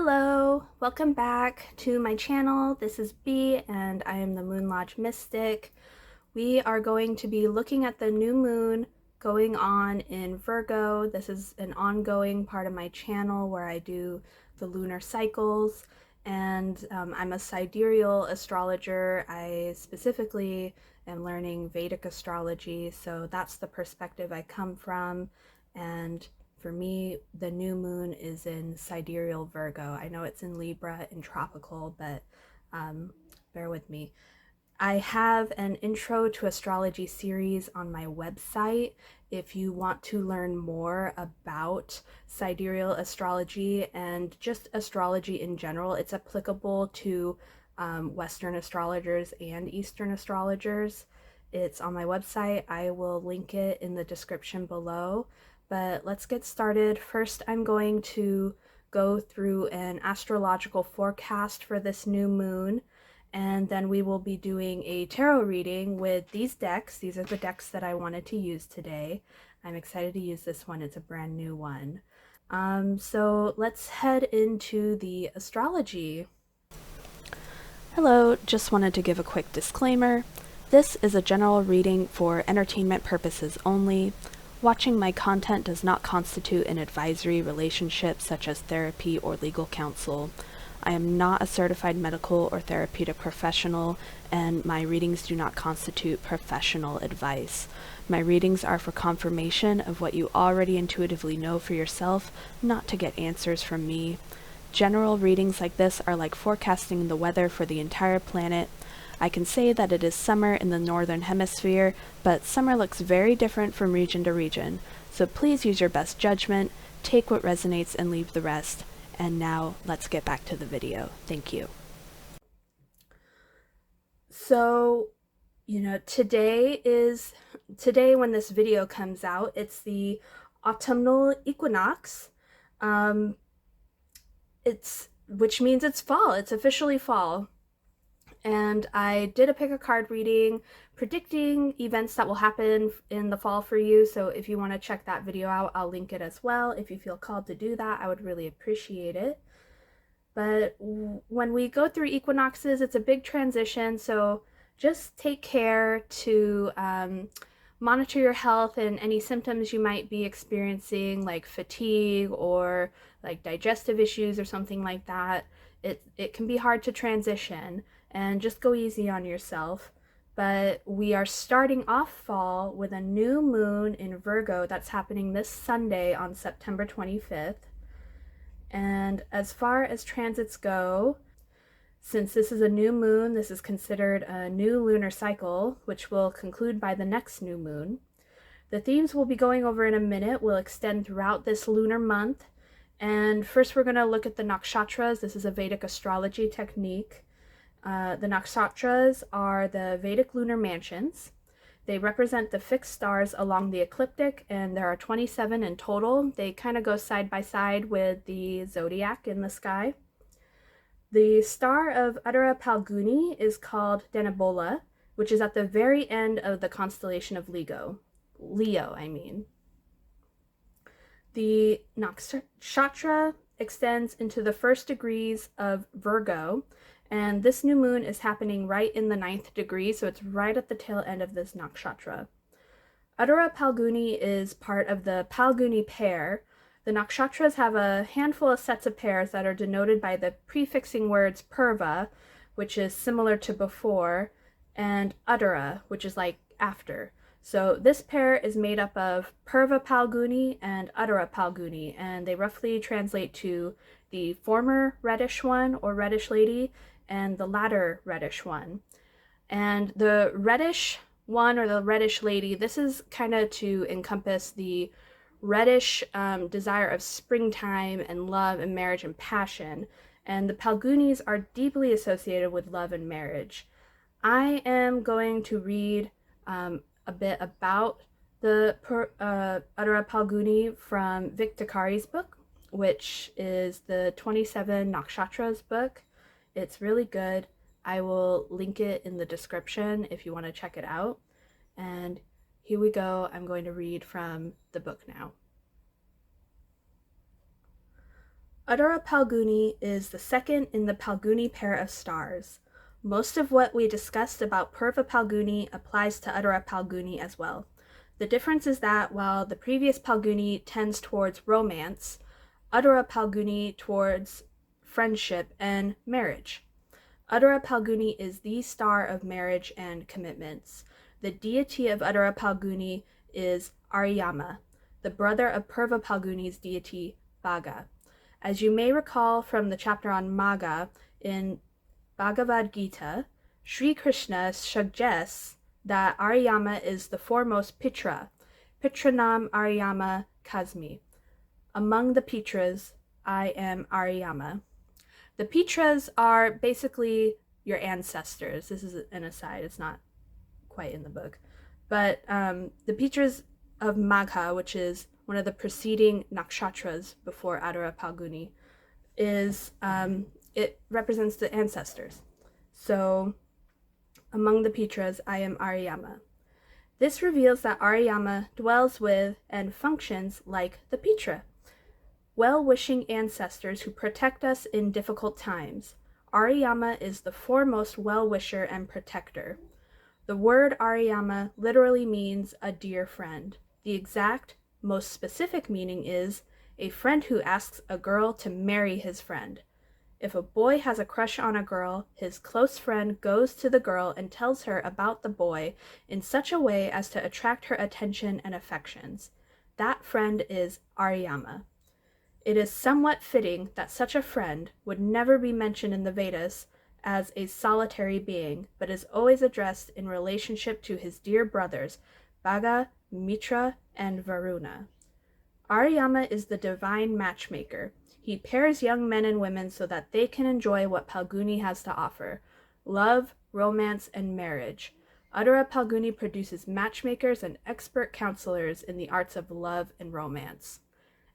Hello, welcome back to my channel. This is Bee and I am the Moon Lodge Mystic. We are going to be looking at the new moon going on in Virgo. This is an ongoing part of my channel where I do the lunar cycles, and I'm a sidereal astrologer. I specifically am learning Vedic astrology, so that's the perspective I come from. And for me, the new moon is in sidereal Virgo. I know it's in Libra and tropical, but bear with me. I have an intro to astrology series on my website if you want to learn more about sidereal astrology and just astrology in general. It's applicable to Western astrologers and Eastern astrologers. It's on my website. I will link it in the description below. But let's get started. First, I'm going to go through an astrological forecast for this new moon, and then we will be doing a tarot reading with these decks. These are the decks that I wanted to use today. I'm excited to use this one. It's a brand new one. So let's head into the astrology. Hello, just wanted to give a quick disclaimer. This is a general reading for entertainment purposes only. Watching my content does not constitute an advisory relationship such as therapy or legal counsel. I am not a certified medical or therapeutic professional, and my readings do not constitute professional advice. My readings are for confirmation of what you already intuitively know for yourself, not to get answers from me. General readings like this are like forecasting the weather for the entire planet. I can say that it is summer in the northern hemisphere, but summer looks very different from region to region, so please use your best judgment, take what resonates and leave the rest. And now let's get back to the video. Thank you. So, today when this video comes out, it's the autumnal equinox. Which means it's fall. It's officially fall. And I did a pick a card reading predicting events that will happen in the fall for you. So if you want to check that video out, I'll link it as well. If you feel called to do that, I would really appreciate it. But when we go through equinoxes, it's a big transition. So just take care to monitor your health and any symptoms you might be experiencing, like fatigue or like digestive issues or something like that. It can be hard to transition, and just go easy on yourself. But we are starting off fall with a new moon in Virgo that's happening this Sunday on September 25th. And as far as transits go, since this is a new moon, this is considered a new lunar cycle, which will conclude by the next new moon. The themes we'll be going over in a minute will extend throughout this lunar month. And first we're going to look at the nakshatras. This is a Vedic astrology technique. The nakshatras are the Vedic lunar mansions. They represent the fixed stars along the ecliptic, and there are 27 in total. They kind of go side by side with the zodiac in the sky. The star of Uttara Phalguni is called Danabola, which is at the very end of the constellation of Leo. The nakshatra extends into the first degrees of Virgo, and this new moon is happening right in the 9th degree, so it's right at the tail end of this nakshatra. Uttara Phalguni is part of the Phalguni pair. The nakshatras have a handful of sets of pairs that are denoted by the prefixing words purva, which is similar to before, and uttara, which is like after. So this pair is made up of Purva Phalguni and Uttara Phalguni, and they roughly translate to the former reddish one or reddish lady and the latter reddish one. And the reddish one or the reddish lady, this is kind of to encompass the reddish desire of springtime and love and marriage and passion. And the Phalgunis are deeply associated with love and marriage. I am going to read a bit about the Uttara Phalguni from Vic Takari's book, which is the 27 Nakshatras book. It's really good. I will link it in the description if you want to check it out. And here we go. I'm going to read from the book now. Uttara Phalguni is the second in the Phalguni pair of stars. Most of what we discussed about Purva Phalguni applies to Uttara Phalguni as well. The difference is that while the previous Phalguni tends towards romance, Uttara Phalguni towards friendship and marriage. Uttara Phalguni is the star of marriage and commitments. The deity of Uttara Phalguni is Aryama, the brother of Purva Phalguni's deity Bhaga. As you may recall from the chapter on Maga in Bhagavad Gita, Sri Krishna suggests that Aryama is the foremost Pitra, Pitranam Aryama Kasmi. Among the Pitras, I am Aryama. The Pitras are basically your ancestors. This is an aside, it's not quite in the book. But the Pitras of Magha, which is one of the preceding nakshatras before Uttara Phalguni, it represents the ancestors. So among the Pitras, I am Aryama. This reveals that Aryama dwells with and functions like the Pitra, well-wishing ancestors who protect us in difficult times. Aryama is the foremost well-wisher and protector. The word Aryama literally means a dear friend. The exact, most specific meaning is a friend who asks a girl to marry his friend. If a boy has a crush on a girl, his close friend goes to the girl and tells her about the boy in such a way as to attract her attention and affections. That friend is Aryama. It is somewhat fitting that such a friend would never be mentioned in the Vedas as a solitary being, but is always addressed in relationship to his dear brothers, Bhaga, Mitra, and Varuna. Aryama is the divine matchmaker. He pairs young men and women so that they can enjoy what Phalguni has to offer: love, romance, and marriage. Uttara Phalguni produces matchmakers and expert counselors in the arts of love and romance.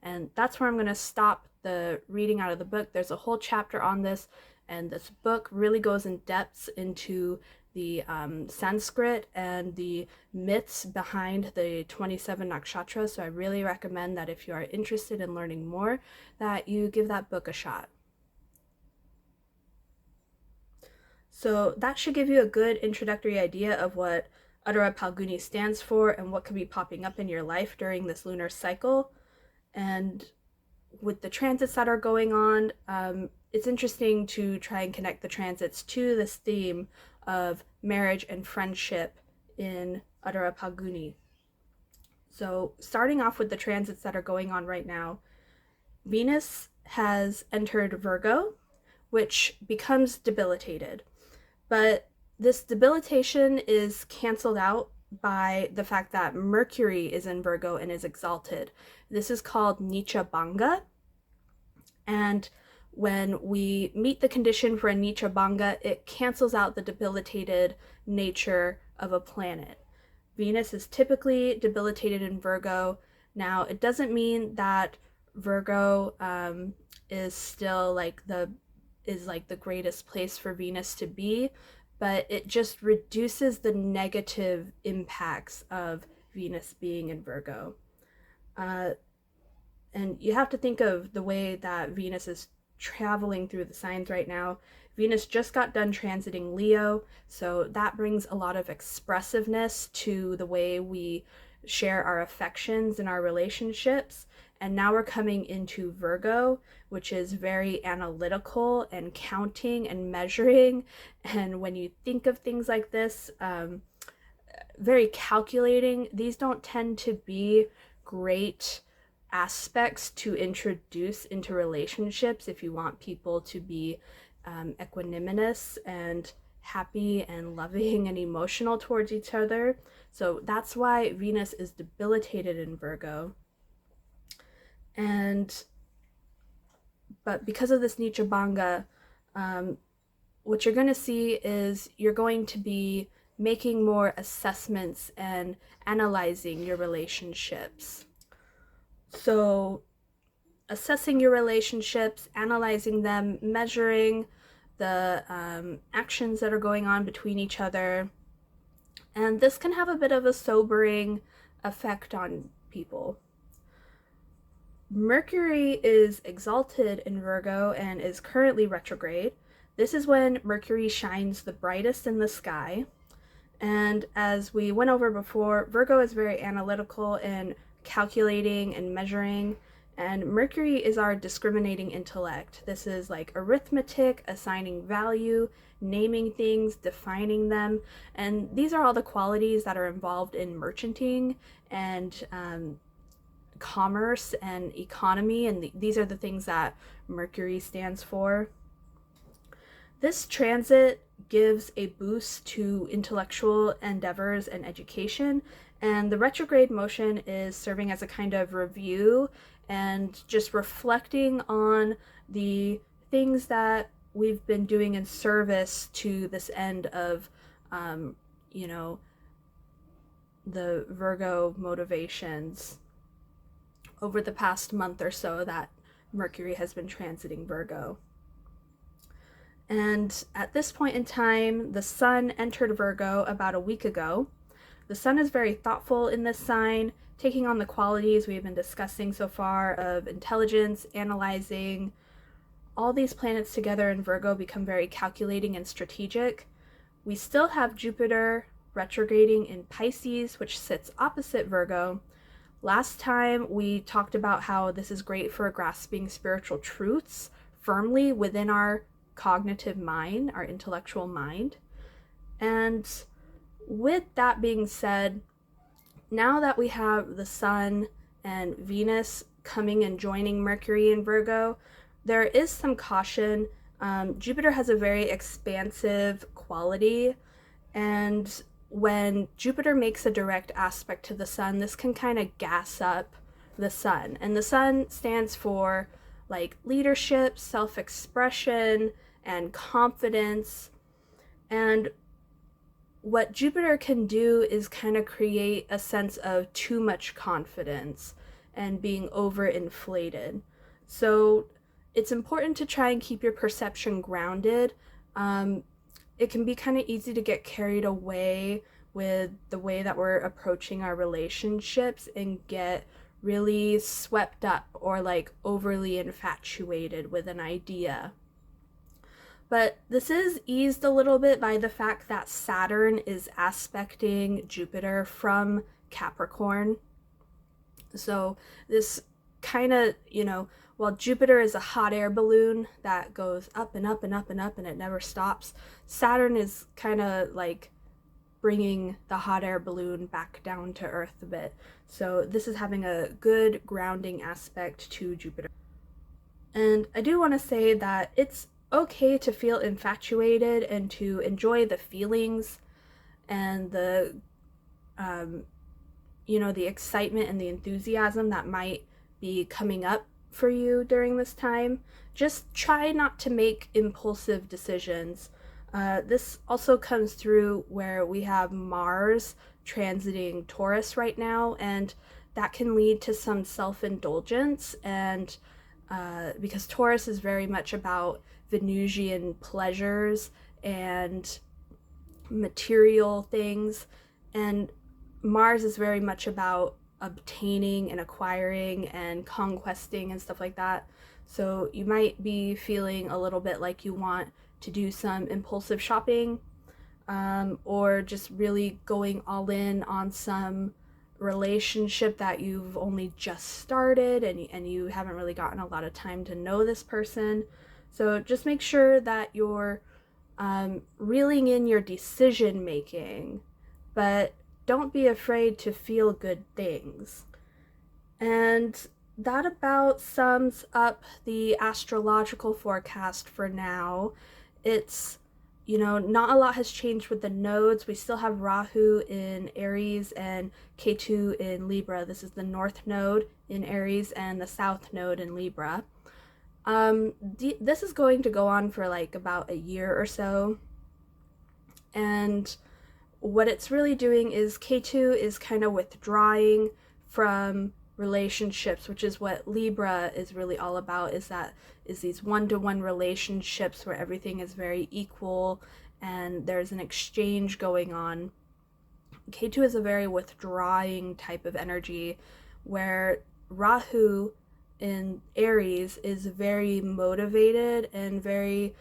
And that's where I'm going to stop the reading out of the book. There's a whole chapter on this, and this book really goes in depth into the Sanskrit and the myths behind the 27 nakshatras. So I really recommend that if you are interested in learning more, that you give that book a shot. So that should give you a good introductory idea of what Uttara Phalguni stands for and what could be popping up in your life during this lunar cycle. And with the transits that are going on, it's interesting to try and connect the transits to this theme of marriage and friendship in Uttara Phalguni. So starting off with the transits that are going on right now, Venus has entered Virgo, which becomes debilitated. But this debilitation is canceled out by the fact that Mercury is in Virgo and is exalted. This is called Nicha Bhanga. And when we meet the condition for a Nicha Bhanga, it cancels out the debilitated nature of a planet. Venus is typically debilitated in Virgo. Now, it doesn't mean that Virgo is still like the greatest place for Venus to be, but it just reduces the negative impacts of Venus being in Virgo. And you have to think of the way that Venus is traveling through the signs right now. Venus just got done transiting Leo, so that brings a lot of expressiveness to the way we share our affections and our relationships. And now we're coming into Virgo, which is very analytical and counting and measuring. And when you think of things like this, very calculating, these don't tend to be great aspects to introduce into relationships if you want people to be equanimous and happy and loving and emotional towards each other. So that's why Venus is debilitated in Virgo. But because of this Nicha Bhanga, what you're going to see is you're going to be making more assessments and analyzing your relationships. So assessing your relationships, analyzing them, measuring the actions that are going on between each other. And this can have a bit of a sobering effect on people. Mercury is exalted in Virgo and is currently retrograde. This is when Mercury shines the brightest in the sky. And as we went over before, Virgo is very analytical and calculating and measuring, and Mercury is our discriminating intellect. This is like arithmetic, assigning value, naming things, defining them, and these are all the qualities that are involved in merchanting and commerce and economy, and these are the things that Mercury stands for. This transit gives a boost to intellectual endeavors and education, and the retrograde motion is serving as a kind of review and just reflecting on the things that we've been doing in service to this end of, you know, the Virgo motivations over the past month or so that Mercury has been transiting Virgo. And at this point in time, the sun entered Virgo about a week ago. The sun is very thoughtful in this sign, taking on the qualities we've been discussing so far of intelligence, analyzing. All these planets together in Virgo become very calculating and strategic. We still have Jupiter retrograding in Pisces, which sits opposite Virgo. Last time we talked about how this is great for grasping spiritual truths firmly within our cognitive mind, our intellectual mind. And with that being said, now that we have the sun and Venus coming and joining Mercury in Virgo, there is some caution. Jupiter has a very expansive quality, and when Jupiter makes a direct aspect to the sun, this can kind of gas up the sun. And the sun stands for like leadership, self-expression, and confidence. And what Jupiter can do is kind of create a sense of too much confidence and being overinflated. So it's important to try and keep your perception grounded. It can be kind of easy to get carried away with the way that we're approaching our relationships and get really swept up or like overly infatuated with an idea. But this is eased a little bit by the fact that Saturn is aspecting Jupiter from Capricorn. So this kind of, while Jupiter is a hot air balloon that goes up and up and up and up and it never stops, Saturn is kind of like bringing the hot air balloon back down to Earth a bit. So this is having a good grounding aspect to Jupiter. And I do want to say that it's okay to feel infatuated and to enjoy the feelings and the the excitement and the enthusiasm that might be coming up for you during this time. Just try not to make impulsive decisions. This also comes through where we have Mars transiting Taurus right now, and that can lead to some self-indulgence, and because Taurus is very much about Venusian pleasures and material things, and Mars is very much about obtaining and acquiring and conquesting and stuff like that. So you might be feeling a little bit like you want to do some impulsive shopping, or just really going all in on some relationship that you've only just started and you haven't really gotten a lot of time to know this person. So just make sure that you're reeling in your decision making, but don't be afraid to feel good things. And that about sums up the astrological forecast for now. It's, not a lot has changed with the nodes. We still have Rahu in Aries and Ketu in Libra. This is the north node in Aries and the south node in Libra. This is going to go on for like about a year or so. And what it's really doing is K2 is kind of withdrawing from relationships, which is what Libra is really all about, is these one-to-one relationships where everything is very equal and there's an exchange going on. K2 is a very withdrawing type of energy where Rahu in Aries is very motivated and very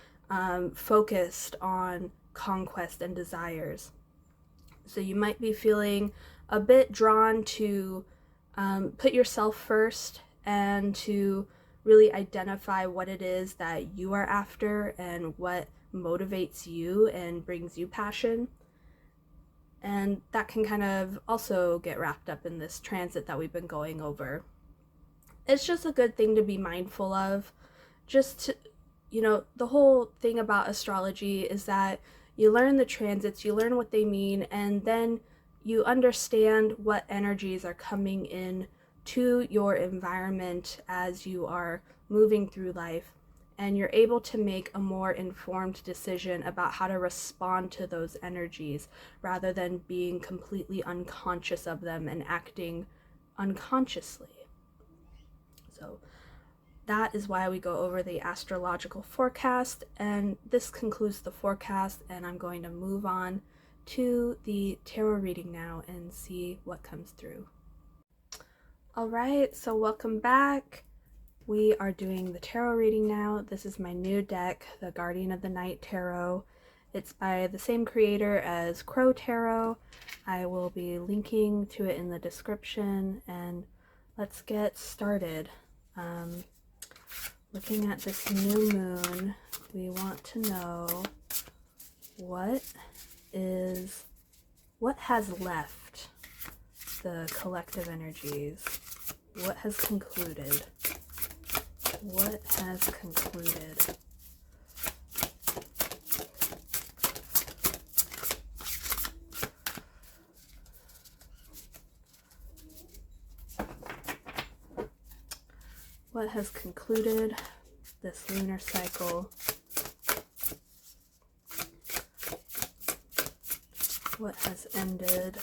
focused on conquest and desires. So you might be feeling a bit drawn to put yourself first and to really identify what it is that you are after and what motivates you and brings you passion. And that can kind of also get wrapped up in this transit that we've been going over. It's just a good thing to be mindful of. Just to, the whole thing about astrology is that you learn the transits, you learn what they mean, and then you understand what energies are coming in to your environment as you are moving through life, and you're able to make a more informed decision about how to respond to those energies rather than being completely unconscious of them and acting unconsciously. So that is why we go over the astrological forecast, and this concludes the forecast, and I'm going to move on to the tarot reading now and see what comes through. All right, so welcome back. We are doing the tarot reading now. This is my new deck, the Guardian of the Night Tarot. It's by the same creator as Crow Tarot. I will be linking to it in the description, and let's get started. Looking at this new moon, we want to know what has left the collective energies. What has concluded? What has concluded? What has concluded this lunar cycle? What has ended?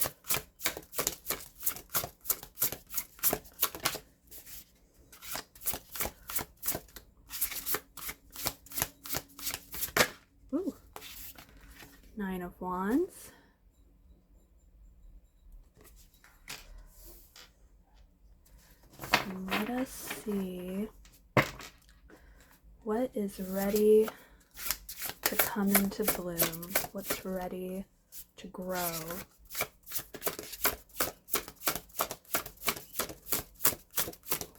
Ooh, Nine of Wands. And let us see what is ready to come into bloom, what's ready to grow.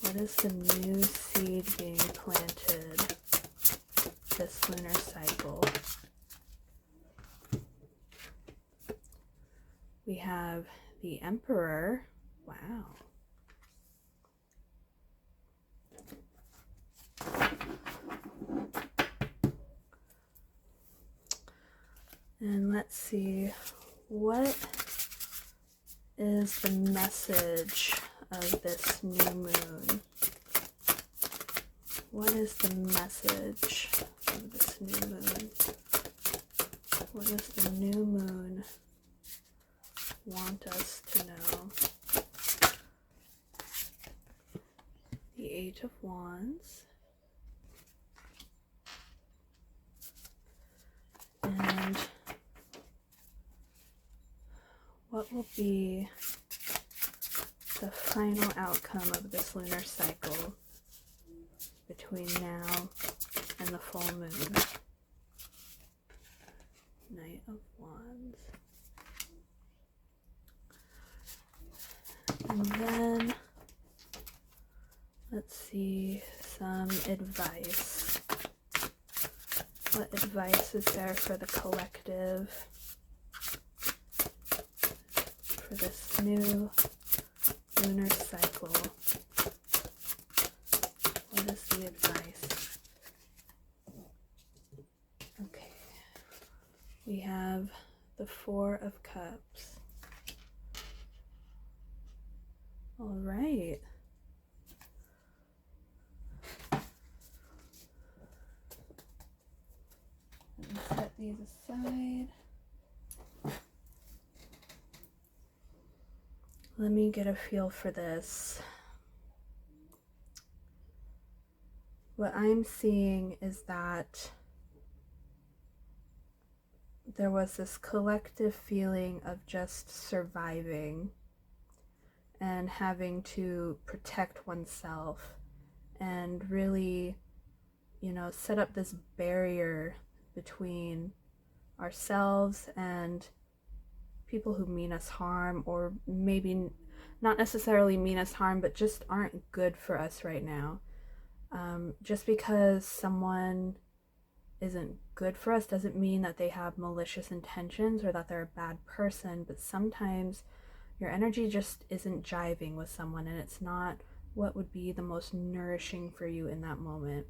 What is the new seed being planted this lunar cycle? We have the Emperor. Wow. And let's see, what is the message of this new moon? What is the message of this new moon? What does the new moon want us to know? The Eight of Wands. And what will be the final outcome of this lunar cycle between now and the full moon? Knight of Wands. And then let's see some advice. What advice is there for the collective for this new lunar cycle? What is the advice? Okay, we have the Four of Cups. All right. Set these aside. Let me get a feel for this. What I'm seeing is that there was this collective feeling of just surviving and having to protect oneself and really, set up this barrier between ourselves and people who mean us harm, or maybe not necessarily mean us harm, but just aren't good for us right now. Just because someone isn't good for us doesn't mean that they have malicious intentions or that they're a bad person, but sometimes your energy just isn't jiving with someone, and it's not what would be the most nourishing for you in that moment.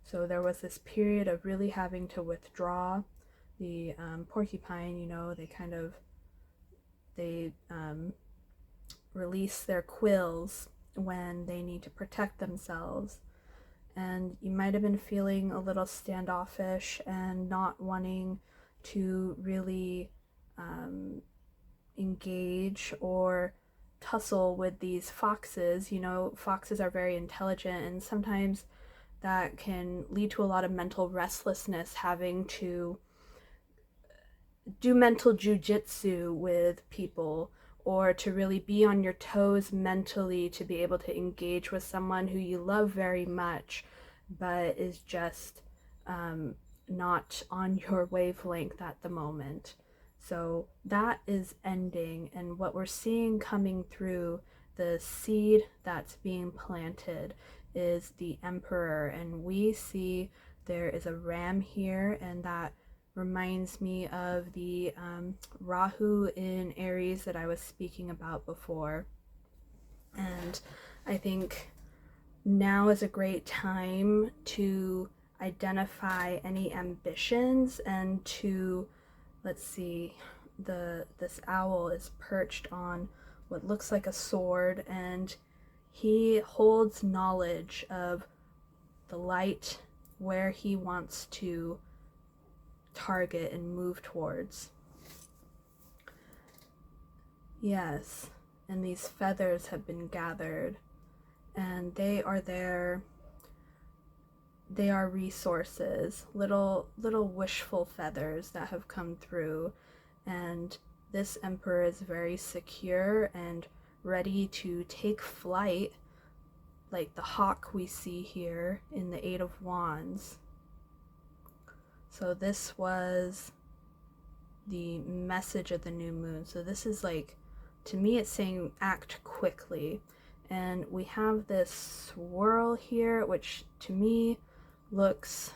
So there was this period of really having to withdraw. The porcupine, they release their quills when they need to protect themselves. And you might have been feeling a little standoffish and not wanting to really engage or tussle with these foxes. Foxes are very intelligent, and sometimes that can lead to a lot of mental restlessness, having to do mental jujitsu with people, or to really be on your toes mentally to be able to engage with someone who you love very much but is just not on your wavelength at the moment. So that is ending, and what we're seeing coming through, the seed that's being planted, is the Emperor. And we see there is a ram here, and that reminds me of the Rahu in Aries that I was speaking about before. And I think now is a great time to identify any ambitions and to, let's see, this owl is perched on what looks like a sword, and he holds knowledge of the light, where he wants to target and move towards. Yes, and these feathers have been gathered, and they are there. They are resources, little wishful feathers that have come through, and this Emperor is very secure and ready to take flight, like the hawk we see here in the Eight of Wands. So this was the message of the new moon. So this is like, to me, it's saying act quickly. And we have this swirl here, which to me looks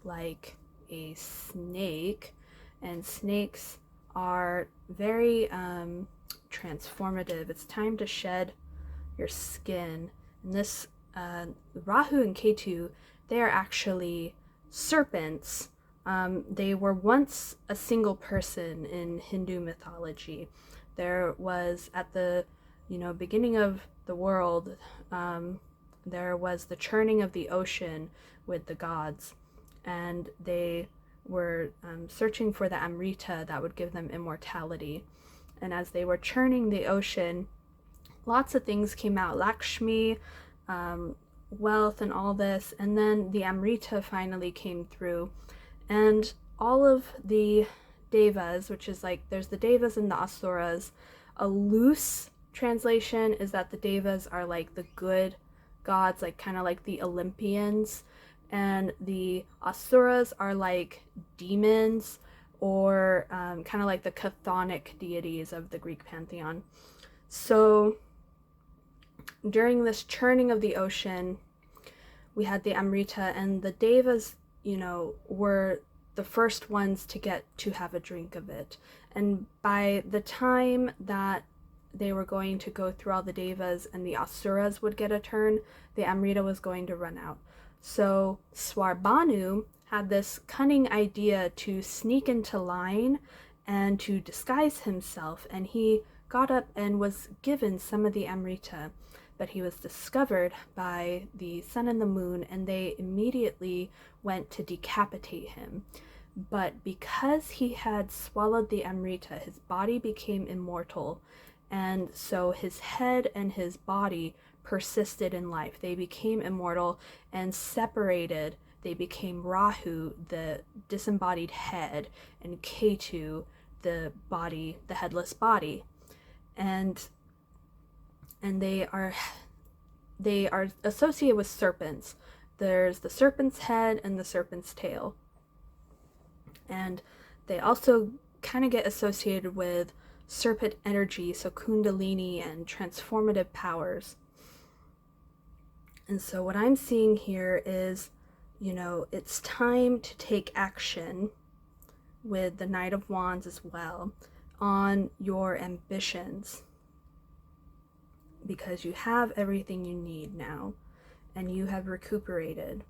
like a snake. And snakes are very transformative. It's time to shed your skin. And this Rahu and Ketu, they are actually serpents. They were once a single person in Hindu mythology. There was, at the beginning of the world, there was the churning of the ocean with the gods, and they were searching for the Amrita that would give them immortality. And as they were churning the ocean, lots of things came out, Lakshmi, wealth and all this, and then the Amrita finally came through, and all of the devas, which is like, there's the devas and the asuras. A loose translation is that the devas are like the good gods, like kind of like the Olympians, and the asuras are like demons, or kind of like the chthonic deities of the Greek pantheon. So during this churning of the ocean, we had the Amrita, and the devas, were the first ones to get to have a drink of it. And by the time that they were going to go through all the devas and the asuras would get a turn, the Amrita was going to run out. So Swarbanu had this cunning idea to sneak into line and to disguise himself, and he got up and was given some of the Amrita, but he was discovered by the sun and the moon, and they immediately went to decapitate him. But because he had swallowed the Amrita, his body became immortal, and so his head and his body persisted in life. They became immortal and separated. They became Rahu, the disembodied head, and Ketu, the body, the headless body. And they are they are associated with serpents. There's the serpent's head and the serpent's tail. And they also kind of get associated with serpent energy, so kundalini and transformative powers. And so what I'm seeing here is, it's time to take action with the Knight of Wands as well on your ambitions, because you have everything you need now and you have recuperated,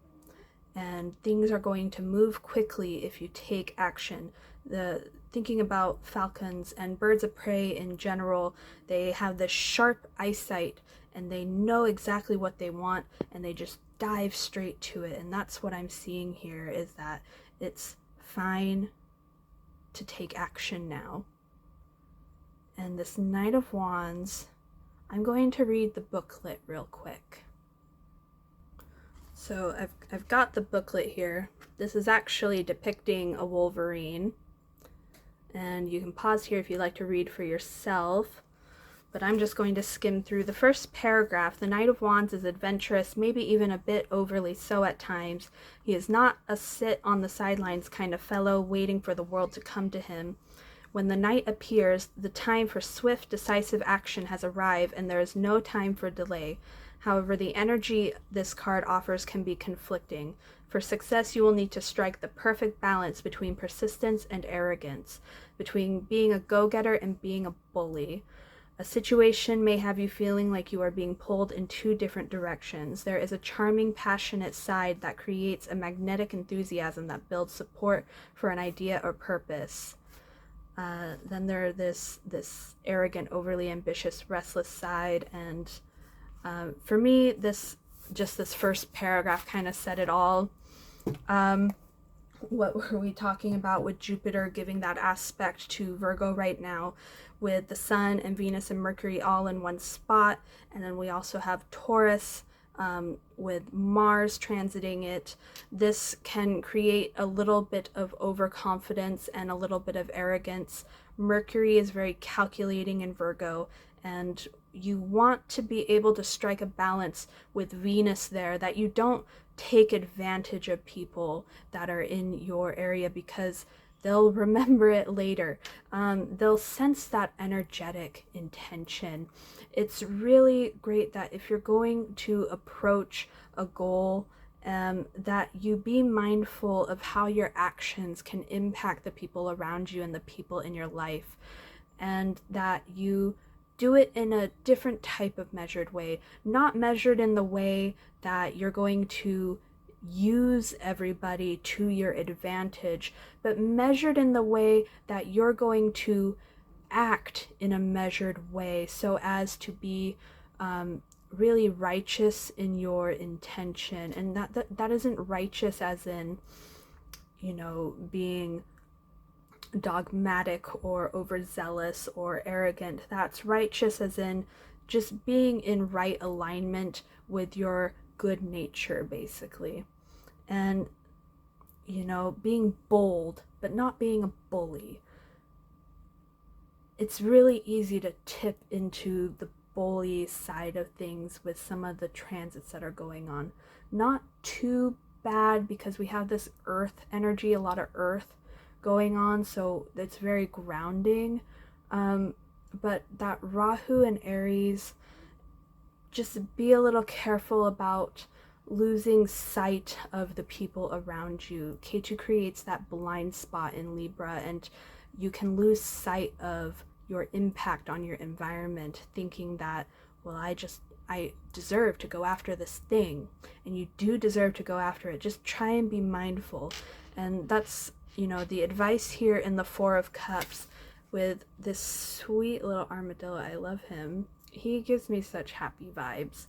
and things are going to move quickly if you take action. Thinking about falcons and birds of prey in general, they have this sharp eyesight and they know exactly what they want and they just dive straight to it. And that's what I'm seeing here, is that it's fine to take action now. And this Knight of Wands, I'm going to read the booklet real quick. So I've got the booklet here. This is actually depicting a Wolverine. And you can pause here if you'd like to read for yourself. But I'm just going to skim through the first paragraph. The Knight of Wands is adventurous, maybe even a bit overly so at times. He is not a sit on the sidelines kind of fellow waiting for the world to come to him. When the knight appears, the time for swift, decisive action has arrived, and there is no time for delay. However, the energy this card offers can be conflicting. For success, you will need to strike the perfect balance between persistence and arrogance, between being a go-getter and being a bully. A situation may have you feeling like you are being pulled in two different directions. There is a charming, passionate side that creates a magnetic enthusiasm that builds support for an idea or purpose. Then there this arrogant, overly ambitious, restless side, and for me, this first paragraph kind of said it all. What were we talking about with Jupiter giving that aspect to Virgo right now, with the Sun and Venus and Mercury all in one spot, and then we also have Taurus with Mars transiting it. This can create a little bit of overconfidence and a little bit of arrogance. Mercury is very calculating in Virgo, and you want to be able to strike a balance with Venus there, that you don't take advantage of people that are in your area, because they'll remember it later. They'll sense that energetic intention. It's really great that if you're going to approach a goal, that you be mindful of how your actions can impact the people around you and the people in your life, and that you do it in a different type of measured way, not measured in the way that you're going to use everybody to your advantage, but measured in the way that you're going to act in a measured way, so as to be really righteous in your intention. And that isn't righteous as in, being dogmatic or overzealous or arrogant. That's righteous as in just being in right alignment with your good nature, basically. And being bold but not being a bully. It's really easy to tip into the bully side of things with some of the transits that are going on. Not too bad, because we have this earth energy, a lot of earth going on, so it's very grounding. But that Rahu and Aries, just be a little careful about losing sight of the people around you. Ketu creates that blind spot in Libra, and you can lose sight of your impact on your environment, thinking that, well, I deserve to go after this thing. And you do deserve to go after it. Just try and be mindful. And that's, the advice here in the Four of Cups with this sweet little armadillo. I love him. He gives me such happy vibes.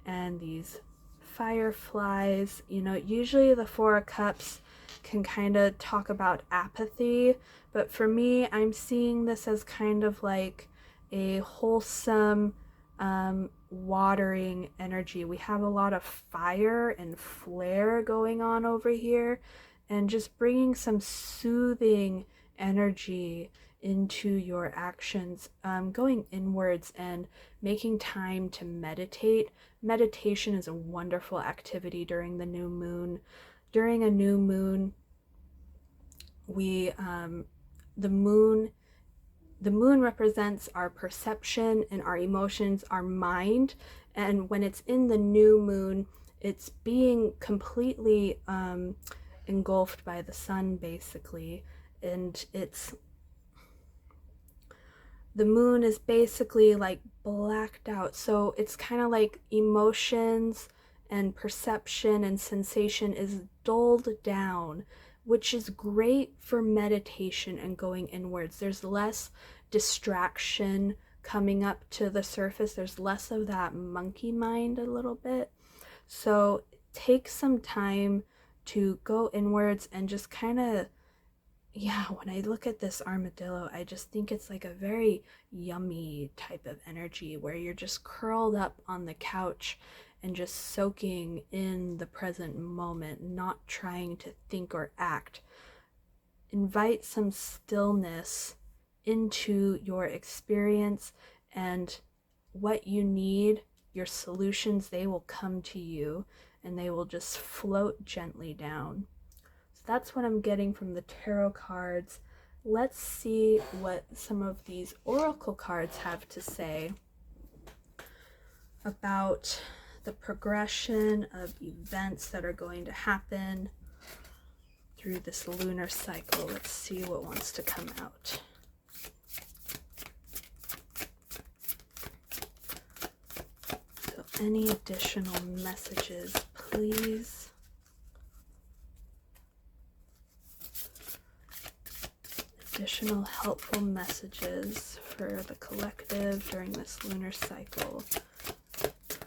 And these fireflies, usually the Four of Cups can kind of talk about apathy, but for me, I'm seeing this as kind of like a wholesome, watering energy. We have a lot of fire and flare going on over here, and just bringing some soothing energy into your actions, going inwards and making time to meditate. Meditation is a wonderful activity during the new moon. During a new moon, the moon represents our perception and our emotions, our mind, and when it's in the new moon, it's being completely engulfed by the sun, basically. And the moon is basically like blacked out, so it's kind of like emotions and perception and sensation is dulled down, which is great for meditation and going inwards. There's less distraction coming up to the surface. There's less of that monkey mind a little bit. So take some time to go inwards and just kind of, when I look at this armadillo, I just think it's like a very yummy type of energy where you're just curled up on the couch and just soaking in the present moment, not trying to think or act. Invite some stillness into your experience, and what you need, your solutions, they will come to you and they will just float gently down. So that's what I'm getting from the tarot cards. Let's see what some of these oracle cards have to say about the progression of events that are going to happen through this lunar cycle. Let's see what wants to come out. So any additional messages, please? Additional helpful messages for the collective during this lunar cycle,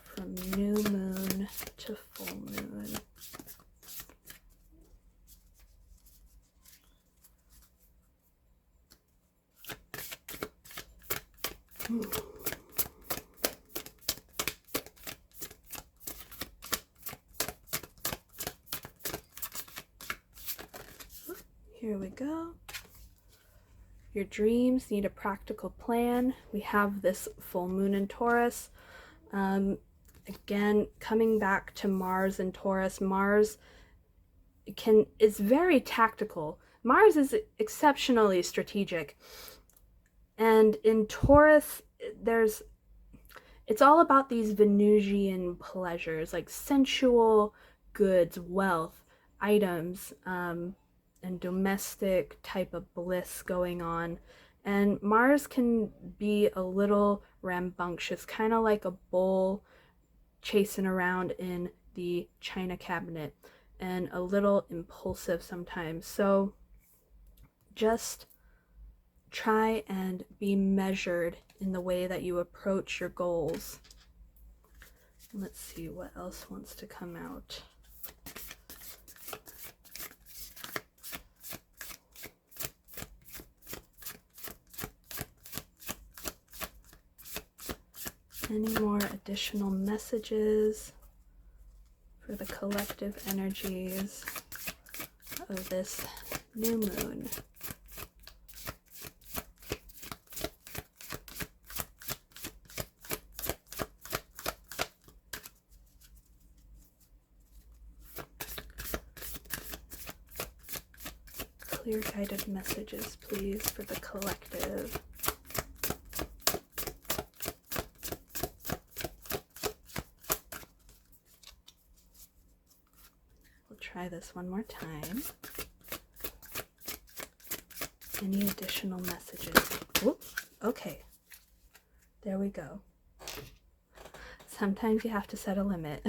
from new moon to full moon. Here we go. Your dreams need a practical plan. We have this full moon in Taurus. Again, coming back to Mars and Taurus, Mars is very tactical. Mars is exceptionally strategic. And in Taurus, it's all about these Venusian pleasures, like sensual goods, wealth, items, and domestic type of bliss going on. And Mars can be a little rambunctious, kind of like a bull chasing around in the china cabinet, and a little impulsive sometimes. So just try and be measured in the way that you approach your goals. Let's see what else wants to come out. Any more additional messages for the collective energies of this new moon? Clear guided messages, please, for the collective. Try this one more time. Any additional messages? Whoops. Okay. There we go. Sometimes you have to set a limit.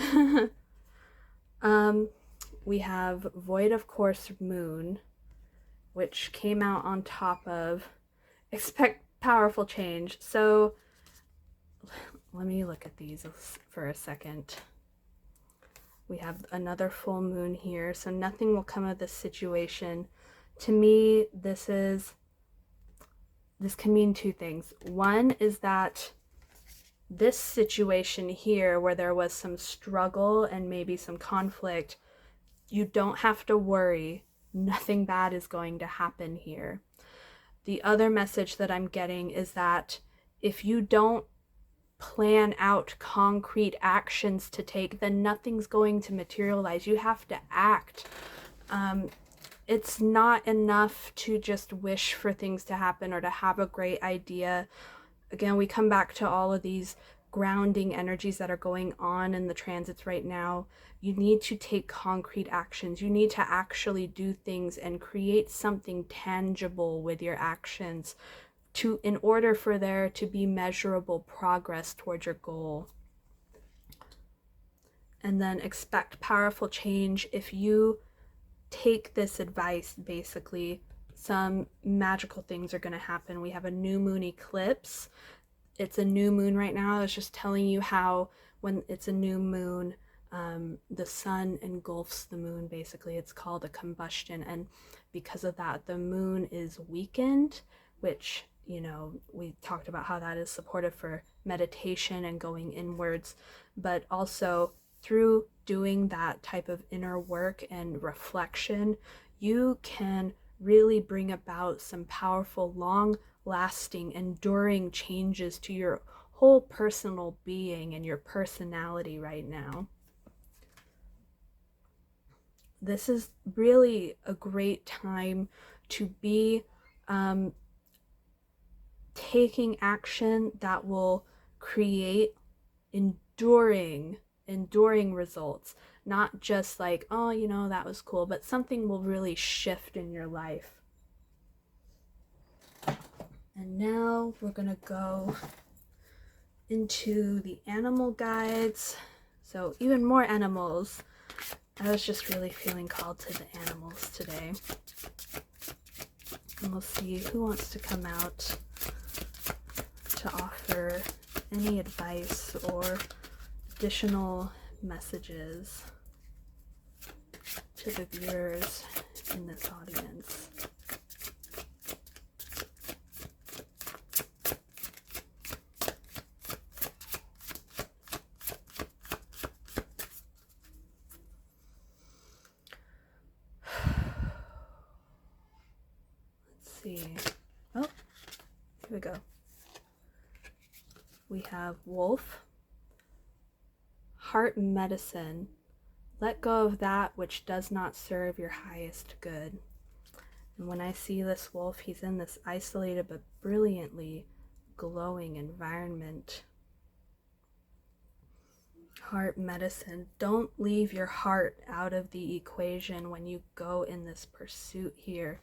We have Void of Course Moon, which came out on top of Expect Powerful Change. So let me look at these for a second. We have another full moon here, so nothing will come of this situation. To me, this can mean two things. One is that this situation here, where there was some struggle and maybe some conflict, you don't have to worry. Nothing bad is going to happen here. The other message that I'm getting is that if you don't plan out concrete actions to take, then nothing's going to materialize. You have to act. It's not enough to just wish for things to happen or to have a great idea. Again, we come back to all of these grounding energies that are going on in the transits right now. You need to take concrete actions. You need to actually do things and create something tangible with your actions in order for there to be measurable progress towards your goal. And then expect powerful change. If you take this advice, basically, some magical things are going to happen. We have a new moon eclipse. It's a new moon right now. I was just telling you how when it's a new moon, the sun engulfs the moon, basically. It's called a combustion. And because of that, the moon is weakened, which, you know, we talked about how that is supportive for meditation and going inwards, but also through doing that type of inner work and reflection, you can really bring about some powerful, long-lasting, enduring changes to your whole personal being and your personality right now. This is really a great time to be taking action that will create enduring results. Not just like, oh, you know, that was cool, but something will really shift in your life. And now we're gonna go into the animal guides. So even more animals. I was just really feeling called to the animals today. And we'll see who wants to come out to offer any advice or additional messages to the viewers in this audience. Let's see. Oh, here we go. We have wolf, heart medicine. Let go of that which does not serve your highest good. And when I see this wolf, he's in this isolated but brilliantly glowing environment. Heart medicine. Don't leave your heart out of the equation when you go in this pursuit here.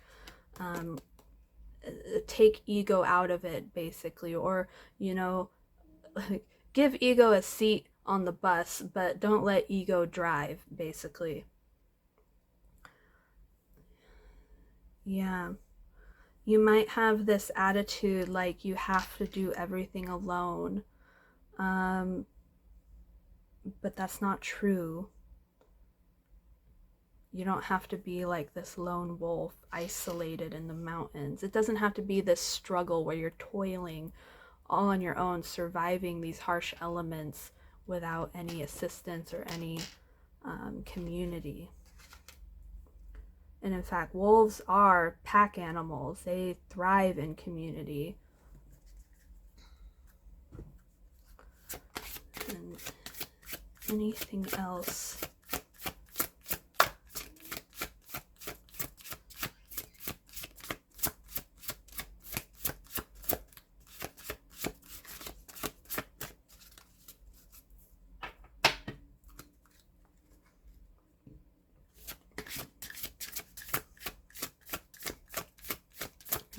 Take ego out of it, basically, or, you know, give ego a seat on the bus, but don't let ego drive, basically. Yeah. You might have this attitude like you have to do everything alone. But that's not true. You don't have to be like this lone wolf isolated in the mountains. It doesn't have to be this struggle where you're toiling all on your own, surviving these harsh elements without any assistance or any community. And in fact, wolves are pack animals. They thrive in community. And anything else?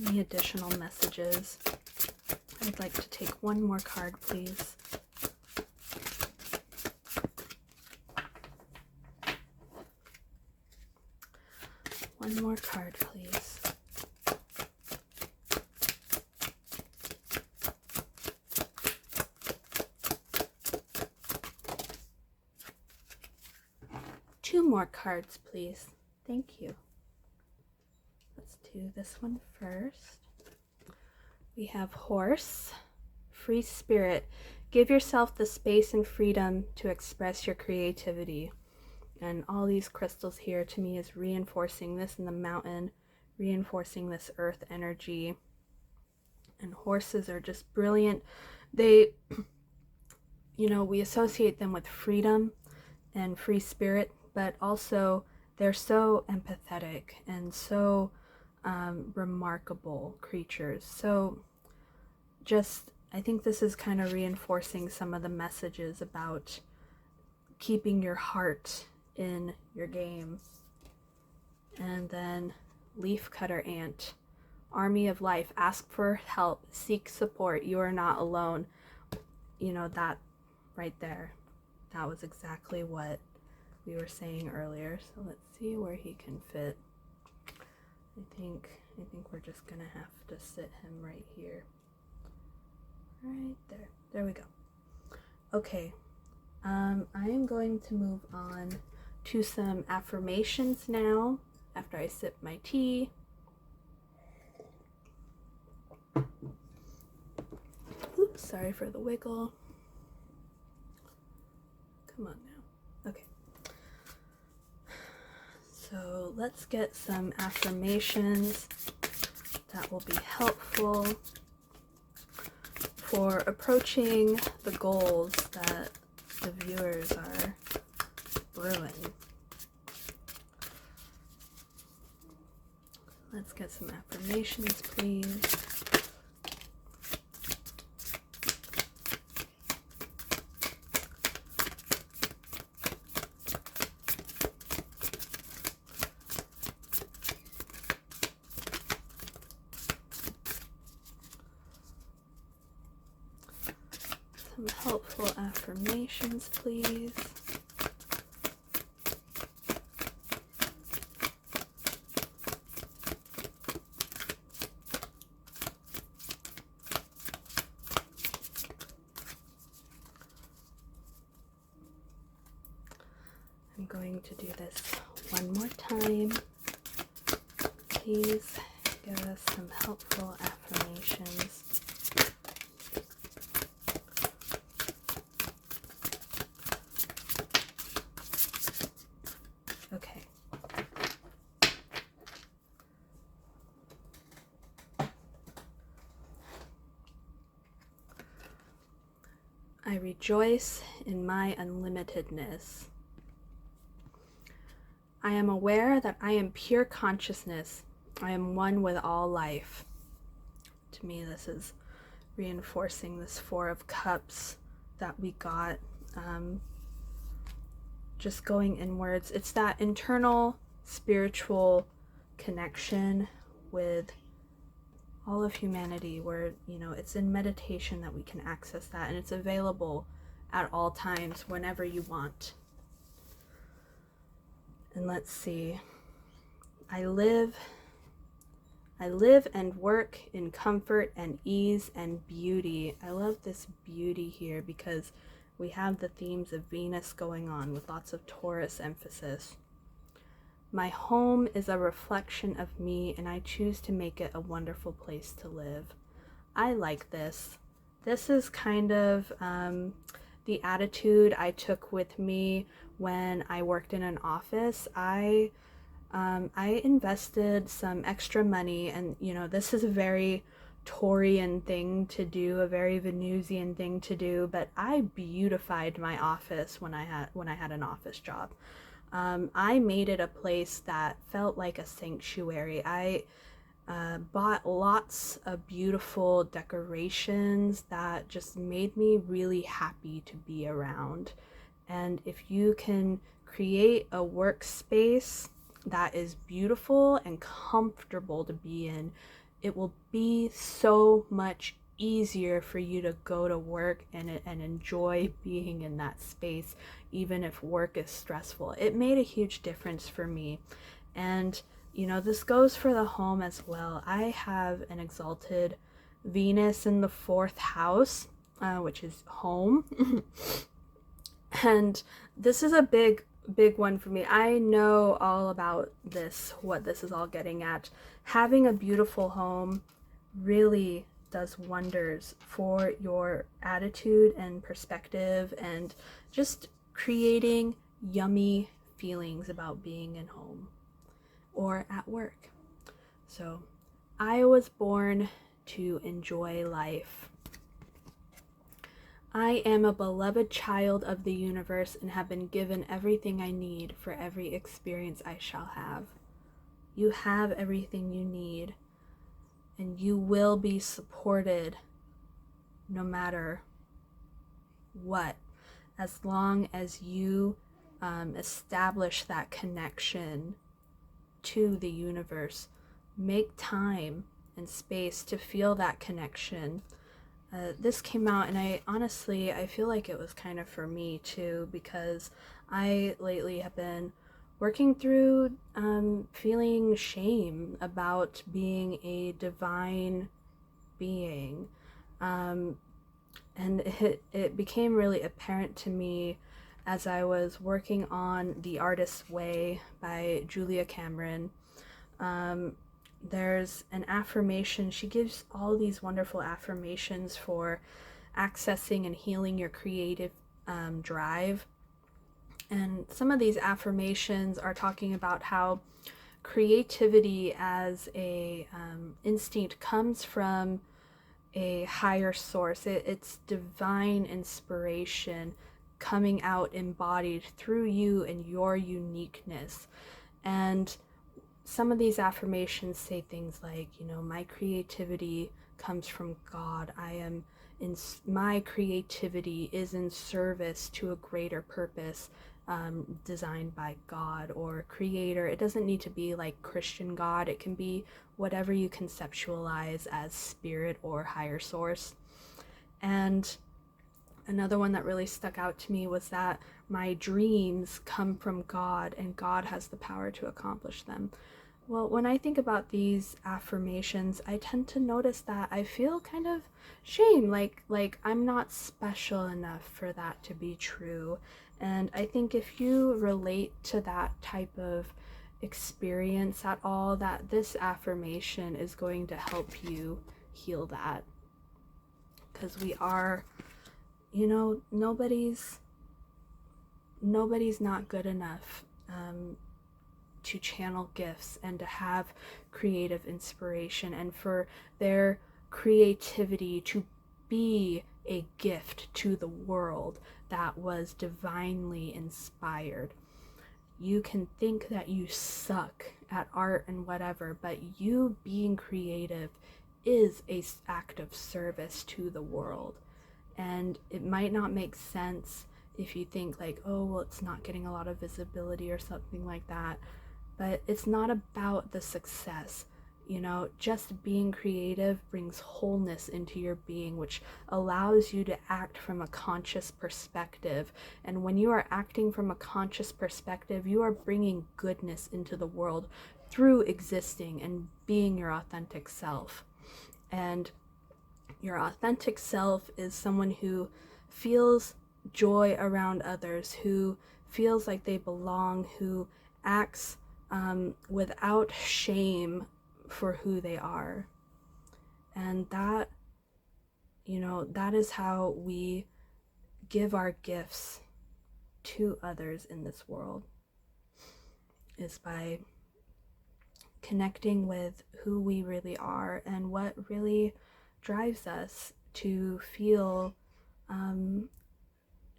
Any additional messages? I'd like to take one more card, please. One more card, please. Two more cards, please. Thank you. Let's do this one first. We have horse, free spirit. Give yourself the space and freedom to express your creativity. And all these crystals here to me is reinforcing this in the mountain, reinforcing this earth energy. And horses are just brilliant. They, we associate them with freedom and free spirit, but also they're so empathetic and so remarkable creatures. So I think this is kind of reinforcing some of the messages about keeping your heart in your game. And then leaf cutter ant, army of life, ask for help, seek support, you are not alone. That right there, that was exactly what we were saying earlier. So let's see where he can fit. I think we're just gonna have to sit him right here. Right there we go. Okay, I am going to move on to some affirmations now after I sip my tea. Oops, sorry for the wiggle. Come on now. Okay. So let's get some affirmations that will be helpful for approaching the goals that the viewers are brewing. Let's get some affirmations, please. Some helpful affirmations, please. I'm going to do this one more time. Please give us some helpful affirmations. Okay. I rejoice in my unlimitedness. I am aware that I am pure consciousness. I am one with all life. To me, this is reinforcing this Four of Cups that we got. Just going inwards. It's that internal spiritual connection with all of humanity where, it's in meditation that we can access that, and it's available at all times whenever you want. And let's see. I live and work in comfort and ease and beauty. I love this beauty here because we have the themes of Venus going on with lots of Taurus emphasis. My home is a reflection of me, and I choose to make it a wonderful place to live. I like this. This is kind of the attitude I took with me when I worked in an office. I invested some extra money, and this is a very Taurian thing to do, a very Venusian thing to do, but I beautified my office when I had an office job. I made it a place that felt like a sanctuary. I bought lots of beautiful decorations that just made me really happy to be around. And if you can create a workspace that is beautiful and comfortable to be in, it will be so much easier for you to go to work and enjoy being in that space, even if work is stressful. It made a huge difference for me. And this goes for the home as well. I have an exalted Venus in the 4th house, which is home. And this is a big one for me. I know all about this, what this is all getting at. Having a beautiful home really does wonders for your attitude and perspective, and just creating yummy feelings about being in home or at work. So I was born to enjoy life. I am a beloved child of the universe and have been given everything I need for every experience I shall have. You have everything you need, and you will be supported no matter what, as long as you establish that connection to the universe. Make time and space to feel that connection. This came out, and I feel like it was kind of for me too, because I lately have been working through feeling shame about being a divine being. And it became really apparent to me as I was working on The Artist's Way by Julia Cameron. There's an affirmation. She gives all these wonderful affirmations for accessing and healing your creative drive. And some of these affirmations are talking about how creativity as a instinct comes from a higher source. It's divine inspiration coming out embodied through you and your uniqueness. And some of these affirmations say things like, my creativity comes from God. My creativity is in service to a greater purpose designed by God or creator. It doesn't need to be like Christian God. It can be whatever you conceptualize as spirit or higher source. And another one that really stuck out to me was that my dreams come from God and God has the power to accomplish them. Well, when I think about these affirmations, I tend to notice that I feel kind of shame, like I'm not special enough for that to be true. And I think if you relate to that type of experience at all, that this affirmation is going to help you heal that. Because we are, nobody's not good enough to channel gifts and to have creative inspiration, and for their creativity to be a gift to the world that was divinely inspired. You can think that you suck at art and whatever, but you being creative is an act of service to the world. And it might not make sense if you think like, oh, well, it's not getting a lot of visibility or something like that. But it's not about the success. Just being creative brings wholeness into your being, which allows you to act from a conscious perspective. And when you are acting from a conscious perspective, you are bringing goodness into the world through existing and being your authentic self. And your authentic self is someone who feels joy around others, who feels like they belong, who acts without shame for who they are. And that is how we give our gifts to others in this world, is by connecting with who we really are and what really drives us to feel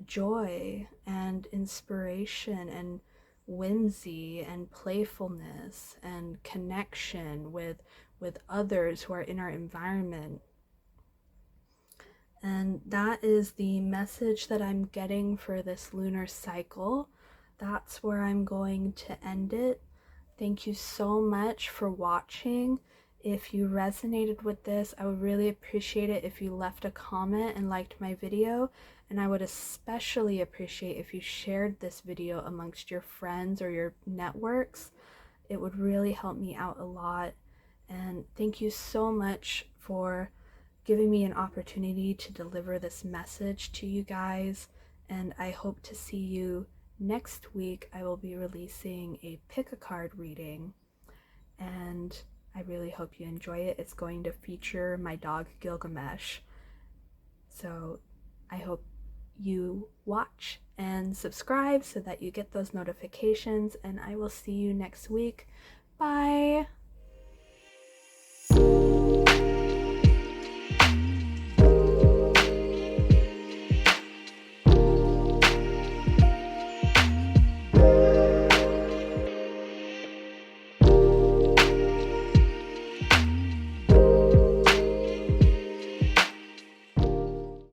joy and inspiration and whimsy and playfulness and connection with others who are in our environment. And that is the message that I'm getting for this lunar cycle. That's where I'm going to end it. Thank you so much for watching. If you resonated with this, I would really appreciate it if you left a comment and liked my video. And I would especially appreciate if you shared this video amongst your friends or your networks. It would really help me out a lot. And thank you so much for giving me an opportunity to deliver this message to you guys. And I hope to see you next week. I will be releasing a pick a card reading. And I really hope you enjoy it. It's going to feature my dog Gilgamesh. So I hope you watch and subscribe so that you get those notifications, and I will see you next week. Bye!